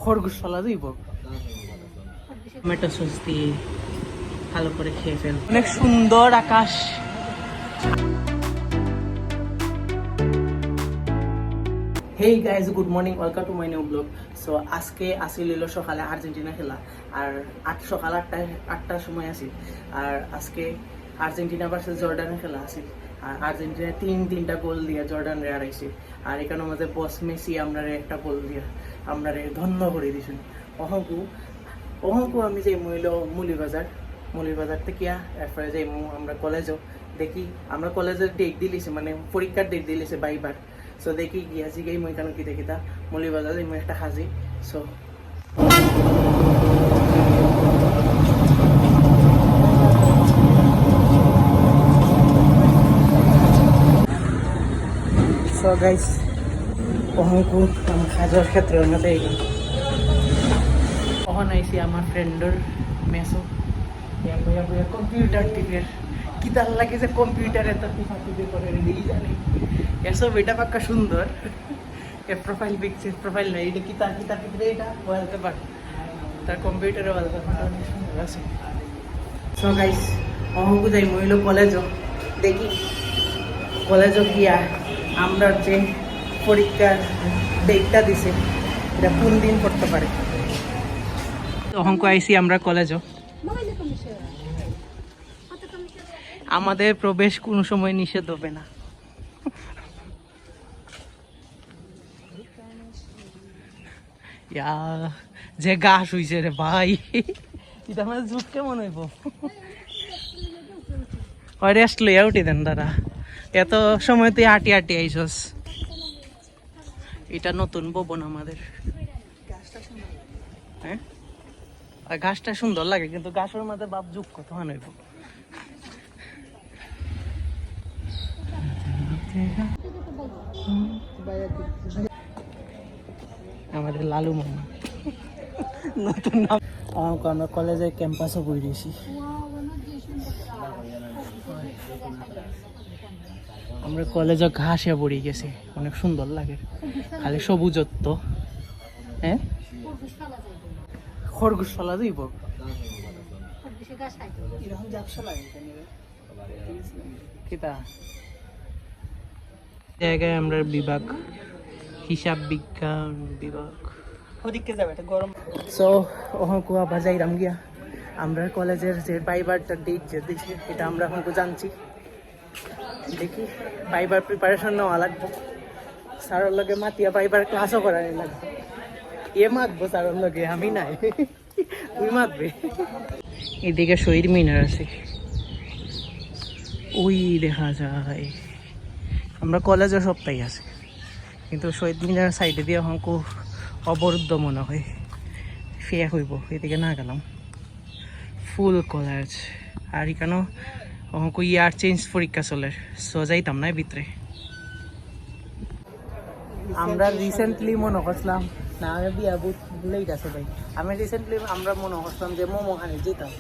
খরগোশ ফলা দিব টমেটো সস দিয়ে ভালো করে খেয়ে ফেল। অনেক সুন্দর আকাশ। Hey guys, good morning, welcome to my new blog. So আজকে আসিল সকালে আর্জেন্টিনা খেলা, আর সকাল 8টার সময় আসি। আর আজকে আর্জেন্টিনা ভার্সেস জর্ডানের খেলা আসি। আর আর্জেন্টিনা তিনটা গোল দিয়ে জর্ডান রে হারাইছে। আর এখানে আমাদের বস মেসি আমরা একটা গোল দিয়ে আমরা ধন্য করে দিয়েছেন। অহংকু আমি যে মুলিবাজার থেকে এরপরে যে আমরা কলেজও দেখি, আমরা কলেজের ডেট দিলিছে, মানে পরীক্ষার ডেট দিলিছে বাইবার। সো দেখি গিয়া জিগাই মই কেন কিতা কিতা মলিবাজার মই একটা সাজি। সো গাইস, অহংকু আমার সাজার ক্ষেত্রের মধ্যে কখন আইসি আমার ফ্রেন্ডর মেসো কম্পিউটার টিপের কিতার লাগে যে কম্পিউটার এত টিপে করে রেডি জানি এসব। এটা পাক্কা সুন্দর প্রোফাইল পিকচার, প্রোফাইল নাই, এটা কিতা পিকরে, এটা ওয়ালপেপার, তার কম্পিউটারে ওয়ালপেপার অনেক সুন্দর আছে। সো গাইস, অহংকু যাই মহিলা কলেজও দেখি, কলেজও গিয়া আমরা যে পরীক্ষার ডেটটা দিছে এটা কোন দিন করতে পারে। অহংকু আইসি আমরা কলেজও, আমাদের প্রবেশ কোনো সময় নিষেধ হবে না। যে গাছ হইছে রে ভাই, এটা আমার জুট কেমন হইব? রেস্ট লইয়া উঠি দেন দাদা, এত সময় তুই হাঁটি আইসস। এটা নতুন ভবন আমাদের। হ্যাঁ, ঘাসটা সুন্দর লাগে, কিন্তু গাছের মধ্যে বাপ যুগ কত হইব। আমাদের লালু মামা নতুন নাম। আমরা কলেজের ক্যাম্পাসও বই দিয়েছি। আমরা কলেজে ঘাসে পড়ে গেছি, অনেক সুন্দর লাগে, খালি সবুজত্ব। হ্যাঁ, খরগোশ ফলা দিব জায়গায় আমরা বিভাগ, হিসাব বিজ্ঞান বিভাগ ওদিকে যাবে। এটা গরম। সো ওহংকু আবার যাইরাম গিয়া আমরা কলেজের যে বাইবারটা ডেট যে দিয়েছে এটা আমরা ওহংকু জানছি। দেখি বাইবার প্রিপারেশন নেওয়া লাগবে, স্যারের লগে মাতিয়া বাইবার ক্লাসও করানি লাগবে। এ মাতবো স্যারের লগে, আমি নাই, তুই মাতবে। এদিকে শহীদ মিনার আছে, ওই দেখা যায়। আমরা কলেজের সপ্তাহে আছে, কিন্তু শহীদ মিনার সাইডে দিয়ে অহংকু অবরুদ্ধ মনে হয়, ফেয়া হইব। এদিকে না গেলাম, ফুল কলেজ। আর এখানেও অহংকু ইয়ার চেঞ্জ পরীক্ষা চলে, সো যাইতাম না ভিতরে। আমরা রিসেন্টলি মনে করছিলাম না, আমি বিয়া লেট আছে ভাই, আমি রিসেন্টলি আমরা মনে করছিলাম যে মোমো খানি যেতাম।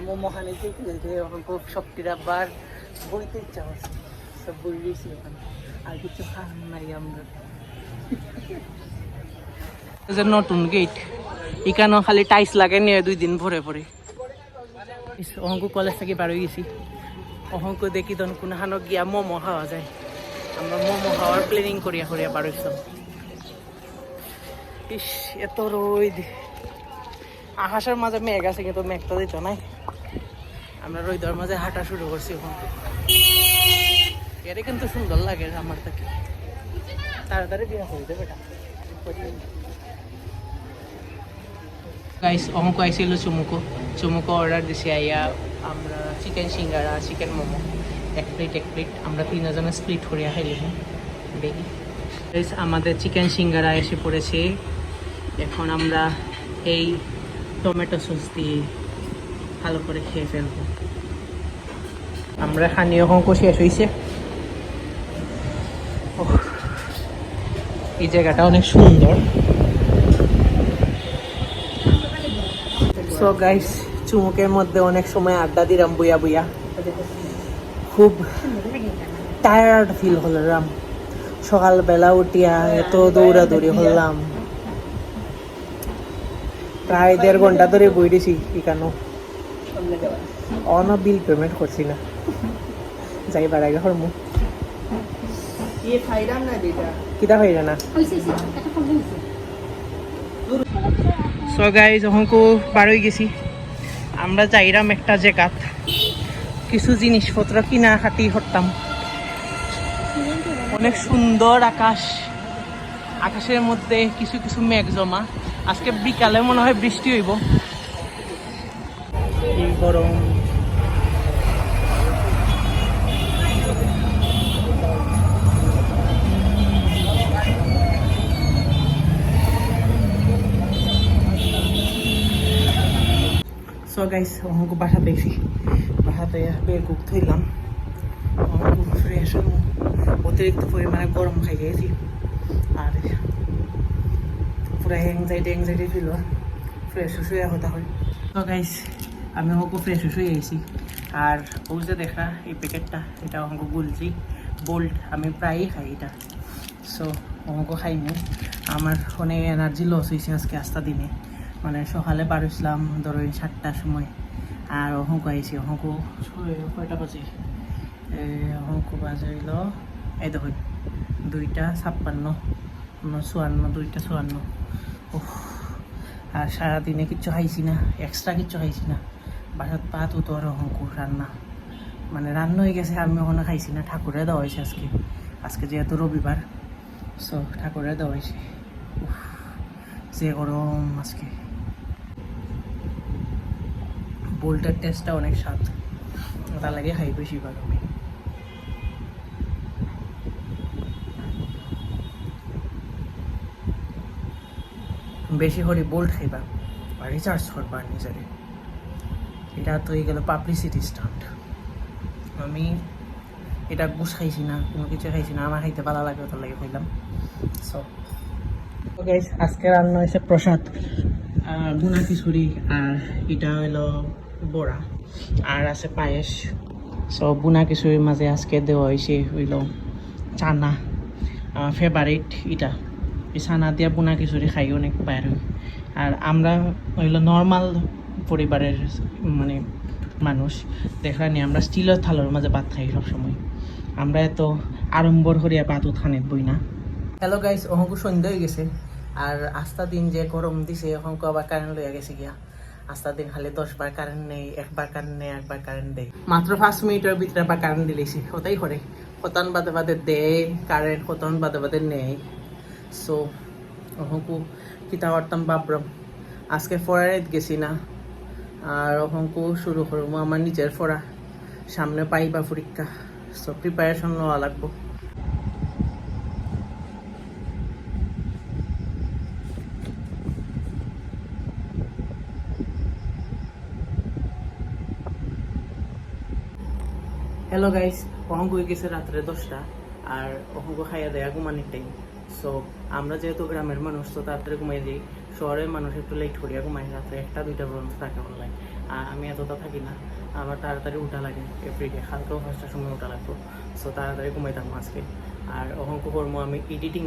মোমো খানি যেতে অহংকু শক্তির আবার বইতে ইচ্ছা হচ্ছে, সব বই দিয়েছি ওখানে, আর কিছু খান নাই আমরা। নতুন গেট, এখানেও খালি টাইস লাগে নিয়ে 2 দিন ভরে ভরে। অহংকু কলেজ থেকে বার হয়ে গেছি। অহংকু দেখি তখন কোনো হানো গিয়া মোমো খাওয়া যায়, আমরা মোমো খাওয়ার প্ল্যানিং করিয়া বার হইতাম। ইস, এত রোদ, আকাশের মাঝে মেঘ আছে কিন্তু মেঘ তো দিত নাই। আমরা রোদের মাঝে হাঁটা শুরু করছি। ওখানে এটা কিন্তু সুন্দর লাগে আমার থেকে, তাড়াতাড়ি বিয়া হয়ে যাবে এটা। গাইস, অহংকু আইছিল চুমুকো অর্ডার দিছি। আইয়া আমরা চিকেন সিঙ্গারা, চিকেন মোমো এক প্লেট আমরা 3 জনে স্প্লিট করিয়া খাইলাম। দেখি গাইস, আমাদের চিকেন সিঙ্গারা এসে পড়েছে। এখন আমরা এই টমেটো সস দিয়ে ভালো করে খেয়ে ফেলবো। আমরা খানি অহংকু শেষ হয়েছে। এই জায়গাটা অনেক সুন্দর। সো গাইস, চুমুকের মধ্যে অনেক সময় আড্ডা দিলাম বুয়া, খুব টায়ার্ড ফিল হলাম। সকালবেলা উঠিয়া এত দৌড়াদৌড়ি হলাম, প্রায় 1.5 ঘন্টা ধরে বই দিছি এখানে অন বিল পেমেন্ট করছি না যাইবার আগে হরমু কিতা ফাইরা না সো গাইজ অহংকু বার হয়ে গেছি আমরা যাইরাম একটা জায়গাত কিছু জিনিসপত্র কিনা হাতি হরতাম অনেক সুন্দর আকাশ আকাশের মধ্যে কিছু কিছু মেঘ জমা আজকে বিকালে মনে হয় বৃষ্টি হইব এই গরম সো গাইস অঙ্ক বাসা দেখছি বাসাতে বেগুক থইলাম অঙ্ক ফ্রেশ অতিরিক্ত পরিমাণে গরম খাই গেছি আর পুরো এংজাইটি ফিল ফ্রেশ শুয়ে হতে হয় তো গাইস আমি অঙ্ক ফ্রেশ শুয়ে গেছি আর ও যে দেখা এই প্যাকেটটা এটা অঙ্ক গুলছি বোল্ট আমি প্রায়ই খাই এটা সো অঙ্ক খাইনি আমার অনেক এনার্জি লস হয়েছে আজকে আস্তা দিনে মানে সকালে বাড়িছিলাম ধরো 7টার সময় আর অঙ্ক আইছি অঙ্ক কয়টা বাজে অঙ্ক বাজে হইল এই দেখুন 2:56 2:54 আর সারাদিনে কিচ্ছু খাইছি না এক্সট্রা কিচ্ছু খাইছি না বাসাত পাত উতো আর অঙ্ক রান্না মানে রান্না হয়ে গেছে আমি ওখানে খাইছি না ঠাকুরে দেওয়া হয়েছে আজকে যেহেতু রবিবার সো ঠাকুরে দেওয়া হয়েছে যে গরম আজকে বোল্টের টেস্টটা অনেক স্বাদ তার লাগে খাই বেশিরভাগ আমি বেশি করে বোল্ট খাইবা আর রিচার্জ করবা নিজেরে এটা তো এই গেল পাবলিসিটি স্টান্ট আমি এটা বুঝ খাইছি না কোনো কিছু খাইছি না আমার খাইতে ভালো লাগে তার লাগে খাইলাম সো গাইস আজকে রান্না হয়েছে প্রসাদ বুনা খিচুড়ি আর এটা হইলো বড়া আর আছে পায়েস সো বুনা খিচুড়ির মাঝে আজকে দেওয়া হয়েছে হইল চানা আমার ফেভারিট এটা এই চানা দিয়া বুনা খিচুড়ি খাই অনেক বাইরে আর আমরা হইল নর্মাল পরিবারের মানে মানুষ দেখলানি আমরা স্টিলের থালের মাঝে ভাত খাই সবসময় আমরা এত আড়ম্বর করিয়া ভাত উঠানে বই না হ্যালো গাইস অহংক সন্ধ্যা হয়ে গেছে আর আস্তা দিন যে গরম দিছে অহংক আবার কারেন্ট লইয়া গেছে গিয়া আস্তা দিন খালি 10 বার কারেন্ট নেই একবার কারেন্ট নেই একবার কারেন্ট দেয় মাত্র 5 মিনিটের ভিতরে আবার কারেন্ট দিলেছি ওটাই করে কতন বাদে বাদে দেয় কারেন্ট কতন বাদে বাদে নেই সো অহংকু কিতা করতাম ভাবলাম আজকে ফরাইত গেছি না আর অহংকু শুরু করবো আমার নিজের ফরা সামনে পাইবা পরীক্ষা সো প্রিপারেশন নেওয়া লাগবো হ্যালো গাইস অহংক হয়ে গেছে রাত্রে 10টা আর অহংক খাইয়া দেয়া ঘুমানির টাইম সো আমরা যেহেতু গ্রামের মানুষ তো তাড়াতাড়ি ঘুমাই দিই শহরের মানুষ একটু লেট করিয়া ঘুমাই রাত্রে 1-2টা পর্যন্ত থাকে অনলাইন আর আমি এতটা থাকি না আমার তাড়াতাড়ি উঠা লাগে এভরিডে হালকাও 5টার সময় উঠা লাগতো সো তাড়াতাড়ি ঘুমাই থাকবো আজকে আর অহংক কর্ম আমি এডিটিং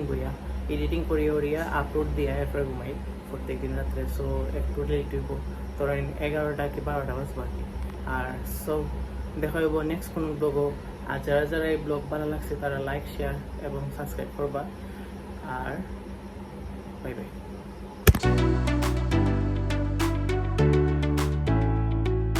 করিয়া আপলোড দিয়া এরপরে ঘুমাই প্রত্যেক দিন রাত্রে সো একটু লেট হইব তোরা 11টা কি 12টা বাজবো আর কি আর সো দেখা হইব নেক্সট কোনো ব্লগও আর যারা যারা এই ব্লগ ভালো লাগছে তারা লাইক শেয়ার এবং সাবস্ক্রাইব করবা আর বাই বাই